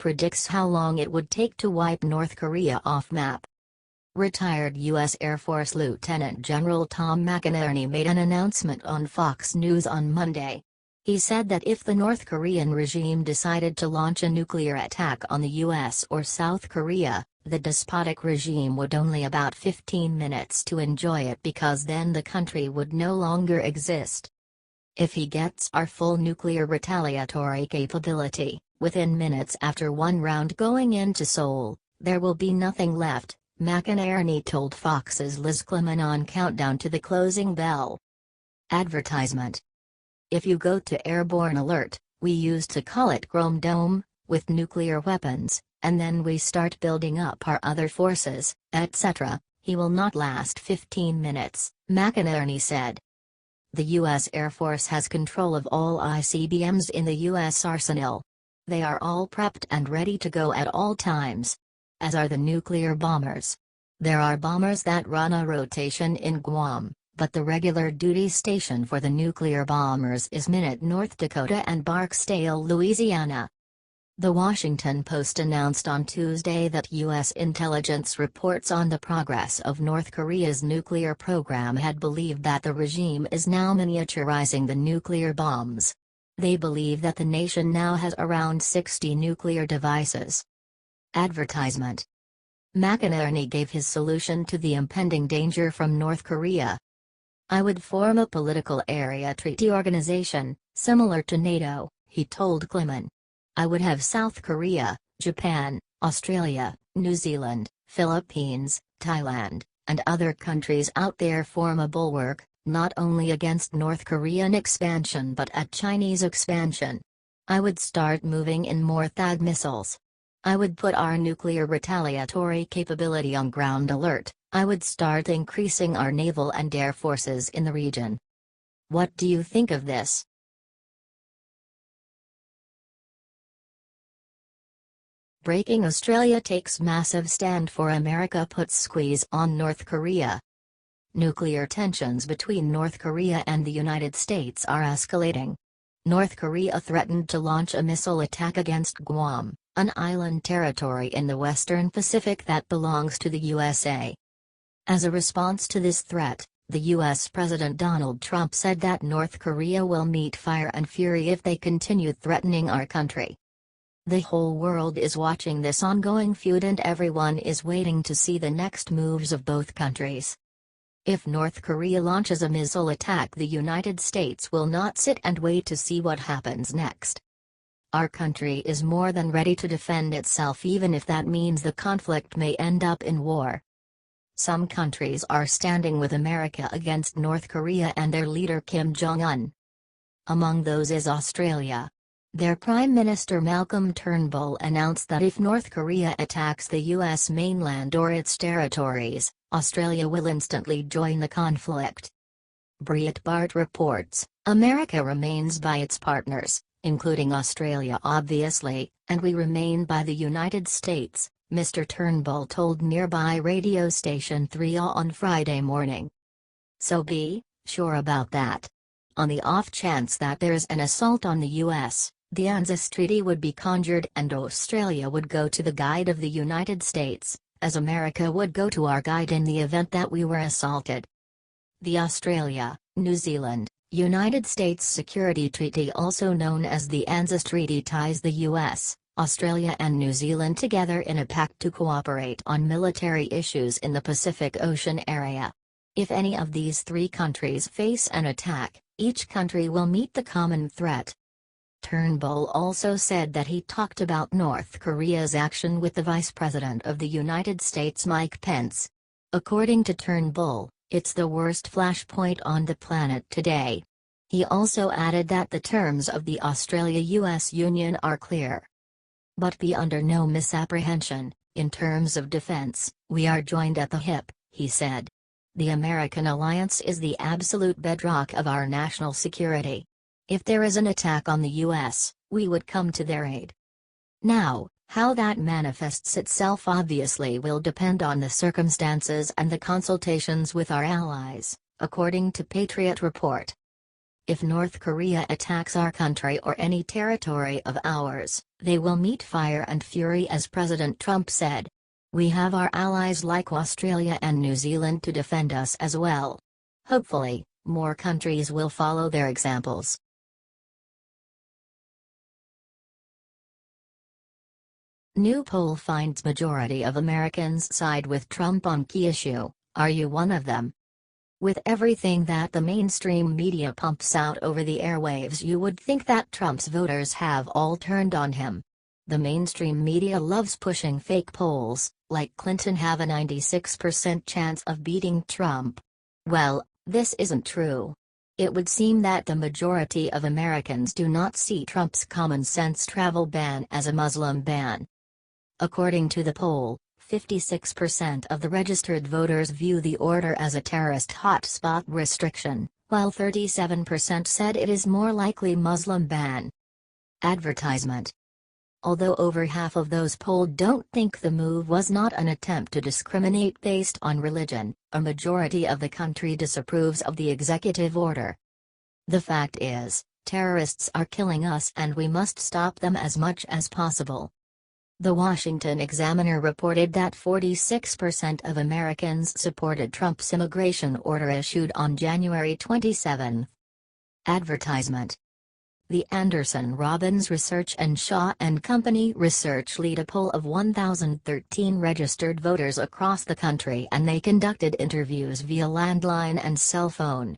predicts how long it would take to wipe North Korea off map. Retired U.S. Air Force Lieutenant General Tom McInerney made an announcement on Fox News on Monday. He said that if the North Korean regime decided to launch a nuclear attack on the U.S. or South Korea, the despotic regime would only about 15 minutes to enjoy it because then the country would no longer exist. If he gets our full nuclear retaliatory capability, within minutes after one round going into Seoul, there will be nothing left, McInerney told Fox's Liz Clement on Countdown to the Closing Bell. Advertisement. If you go to Airborne Alert, we used to call it Chrome Dome, with nuclear weapons, and then we start building up our other forces, etc., he will not last 15 minutes, McInerney said. The U.S. Air Force has control of all ICBMs in the U.S. arsenal. They are all prepped and ready to go at all times. As are the nuclear bombers. There are bombers that run a rotation in Guam, but the regular duty station for the nuclear bombers is Minot, North Dakota and Barksdale, Louisiana. The Washington Post announced on Tuesday that U.S. intelligence reports on the progress of North Korea's nuclear program had believed that the regime is now miniaturizing the nuclear bombs. They believe that the nation now has around 60 nuclear devices. Advertisement. McInerney gave his solution to the impending danger from North Korea. I would form a political area treaty organization, similar to NATO, he told Clement. I would have South Korea, Japan, Australia, New Zealand, Philippines, Thailand, and other countries out there form a bulwark, not only against North Korean expansion but at Chinese expansion. I would start moving in more THAAD missiles. I would put our nuclear retaliatory capability on ground alert. I would start increasing our naval and air forces in the region. What do you think of this? Breaking: Australia takes massive stand for America puts squeeze on North Korea. Nuclear tensions between North Korea and the United States are escalating. North Korea threatened to launch a missile attack against Guam, an island territory in the Western Pacific that belongs to the USA. As a response to this threat, the U.S. President Donald Trump said that North Korea will meet fire and fury if they continue threatening our country. The whole world is watching this ongoing feud and everyone is waiting to see the next moves of both countries. If North Korea launches a missile attack, the United States will not sit and wait to see what happens next. Our country is more than ready to defend itself, even if that means the conflict may end up in war. Some countries are standing with America against North Korea and their leader Kim Jong-un. Among those is Australia. Their Prime Minister Malcolm Turnbull announced that if North Korea attacks the U.S. mainland or its territories, Australia will instantly join the conflict. Breitbart reports, America remains by its partners, including Australia obviously, and we remain by the United States, Mr. Turnbull told nearby radio station 3A on Friday morning. So be sure about that. On the off chance that there's an assault on the U.S., the ANZUS Treaty would be conjured and Australia would go to the guide of the United States, as America would go to our guide in the event that we were assaulted. The Australia, New Zealand, United States Security Treaty, also known as the ANZUS Treaty, ties the U.S., Australia and New Zealand together in a pact to cooperate on military issues in the Pacific Ocean area. If any of these three countries face an attack, each country will meet the common threat. Turnbull also said that he talked about North Korea's action with the Vice President of the United States Mike Pence. According to Turnbull, it's the worst flashpoint on the planet today. He also added that the terms of the Australia-US Union are clear. But be under no misapprehension, in terms of defense, we are joined at the hip, he said. The American alliance is the absolute bedrock of our national security. If there is an attack on the U.S., we would come to their aid. Now, how that manifests itself obviously will depend on the circumstances and the consultations with our allies, according to Patriot Report. If North Korea attacks our country or any territory of ours, they will meet fire and fury, as President Trump said. We have our allies like Australia and New Zealand to defend us as well. Hopefully, more countries will follow their examples. New poll finds majority of Americans side with Trump on key issue. Are you one of them? With everything that the mainstream media pumps out over the airwaves, you would think that Trump's voters have all turned on him. The mainstream media loves pushing fake polls, like Clinton have a 96% chance of beating Trump. Well, this isn't true. It would seem that the majority of Americans do not see Trump's common-sense travel ban as a Muslim ban. According to the poll, 56% of the registered voters view the order as a terrorist hotspot restriction, while 37% said it is more likely Muslim ban. Advertisement. Although over half of those polled don't think the move was not an attempt to discriminate based on religion, a majority of the country disapproves of the executive order. The fact is, terrorists are killing us and we must stop them as much as possible. The Washington Examiner reported that 46% of Americans supported Trump's immigration order issued on January 27. Advertisement. The Anderson Robbins Research and Shaw and Company Research lead a poll of 1,013 registered voters across the country, and they conducted interviews via landline and cell phone.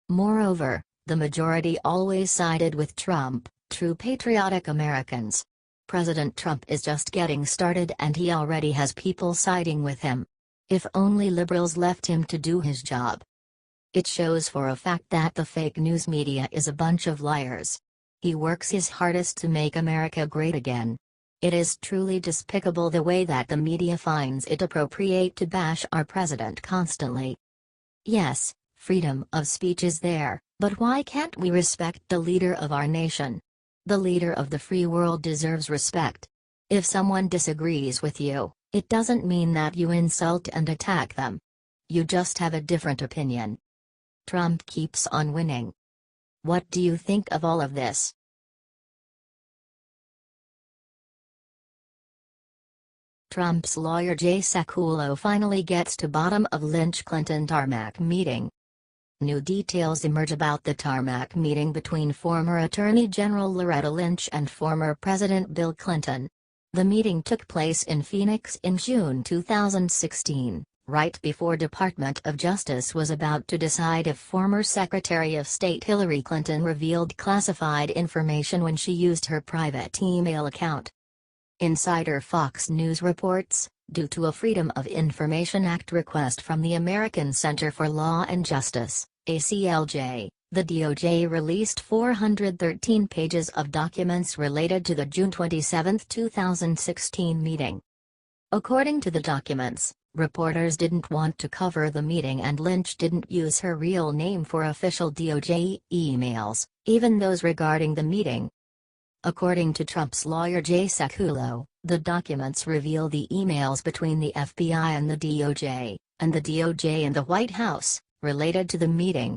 Moreover, the majority always sided with Trump, true patriotic Americans. President Trump is just getting started and he already has people siding with him. If only liberals left him to do his job. It shows for a fact that the fake news media is a bunch of liars. He works his hardest to make America great again. It is truly despicable the way that the media finds it appropriate to bash our president constantly. Yes, freedom of speech is there, but why can't we respect the leader of our nation? The leader of the free world deserves respect. If someone disagrees with you, it doesn't mean that you insult and attack them. You just have a different opinion. Trump keeps on winning. What do you think of all of this? Trump's lawyer Sekulow finally gets to bottom of Lynch-Clinton Tarmac meeting. New details emerge about the Tarmac meeting between former Attorney General Loretta Lynch and former President Bill Clinton. The meeting took place in Phoenix in June 2016, right before Department of Justice was about to decide if former Secretary of State Hillary Clinton revealed classified information when she used her private email account. Insider Fox News reports, due to a Freedom of Information Act request from the American Center for Law and Justice, ACLJ, the DOJ released 413 pages of documents related to the June 27, 2016 meeting. According to the documents, reporters didn't want to cover the meeting and Lynch didn't use her real name for official DOJ emails, even those regarding the meeting. According to Trump's lawyer Sekulow, the documents reveal the emails between the FBI and the DOJ, and the DOJ and the White House, related to the meeting.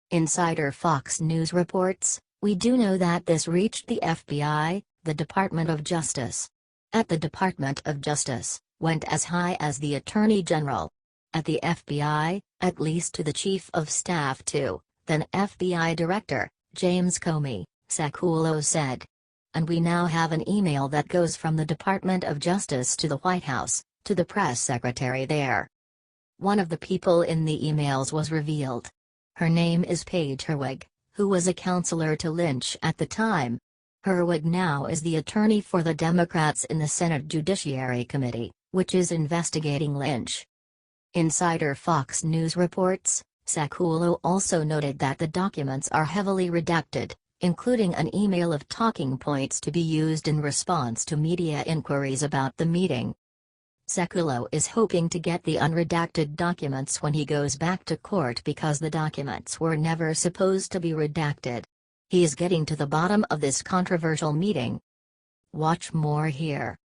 Insider Fox News reports, "We do know that this reached the FBI, the Department of Justice. At the Department of Justice, went as high as the Attorney General. At the FBI, at least to the Chief of Staff too, then FBI Director, James Comey," Sekulow said. "And we now have an email that goes from the Department of Justice to the White House, to the press secretary there." One of the people in the emails was revealed. Her name is Paige Herwig, who was a counselor to Lynch at the time. Herwig now is the attorney for the Democrats in the Senate Judiciary Committee, which is investigating Lynch. Insider Fox News reports, Sekulow also noted that the documents are heavily redacted, including an email of talking points to be used in response to media inquiries about the meeting. Sekulow is hoping to get the unredacted documents when he goes back to court because the documents were never supposed to be redacted. He is getting to the bottom of this controversial meeting. Watch more here.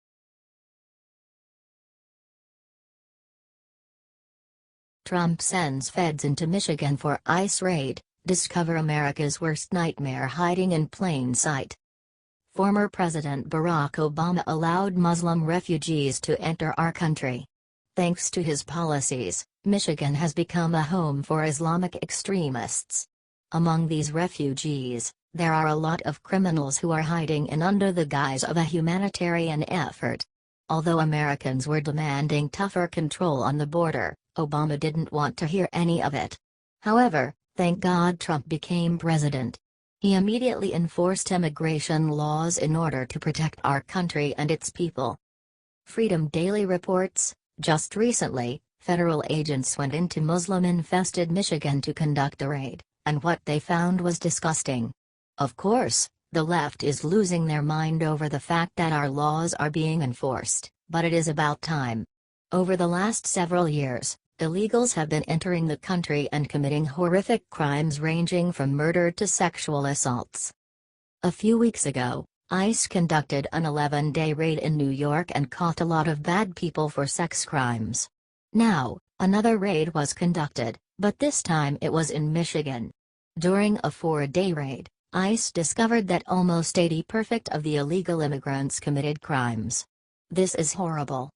Trump sends feds into Michigan for ICE raid, Discover America's worst nightmare hiding in plain sight. Former President Barack Obama allowed Muslim refugees to enter our country. Thanks to his policies, Michigan has become a home for Islamic extremists. Among these refugees, there are a lot of criminals who are hiding in under the guise of a humanitarian effort. Although Americans were demanding tougher control on the border, Obama didn't want to hear any of it. However, thank God Trump became president. He immediately enforced immigration laws in order to protect our country and its people. Freedom Daily reports, just recently, federal agents went into Muslim-infested Michigan to conduct a raid, and what they found was disgusting. Of course, the left is losing their mind over the fact that our laws are being enforced, but it is about time. Over the last several years, illegals have been entering the country and committing horrific crimes ranging from murder to sexual assaults. A few weeks ago, ICE conducted an 11-day raid in New York and caught a lot of bad people for sex crimes. Now, another raid was conducted, but this time it was in Michigan. During a 4-day raid, ICE discovered that almost 80% of the illegal immigrants committed crimes. This is horrible.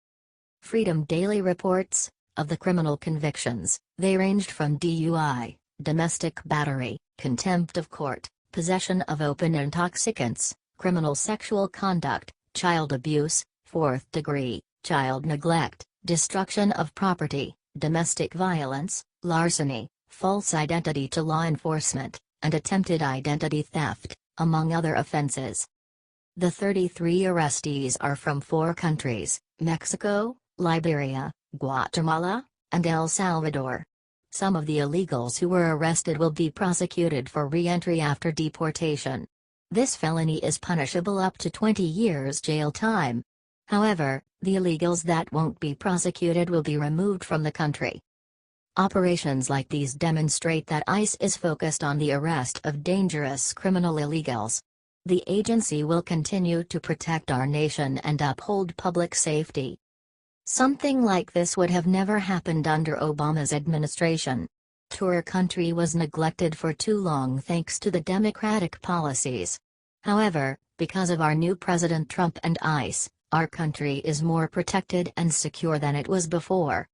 Freedom Daily reports, of the criminal convictions, they ranged from DUI, domestic battery, contempt of court, possession of open intoxicants, criminal sexual conduct, child abuse, 4th degree, child neglect, destruction of property, domestic violence, larceny, false identity to law enforcement, and attempted identity theft, among other offenses. The 33 arrestees are from 4 countries, Mexico, Liberia, Guatemala, and El Salvador. Some of the illegals who were arrested will be prosecuted for re-entry after deportation. This felony is punishable up to 20 years jail time. However, the illegals that won't be prosecuted will be removed from the country. Operations like these demonstrate that ICE is focused on the arrest of dangerous criminal illegals. The agency will continue to protect our nation and uphold public safety. Something like this would have never happened under Obama's administration. Our country was neglected for too long thanks to the Democratic policies. However, because of our new President Trump and ICE, our country is more protected and secure than it was before.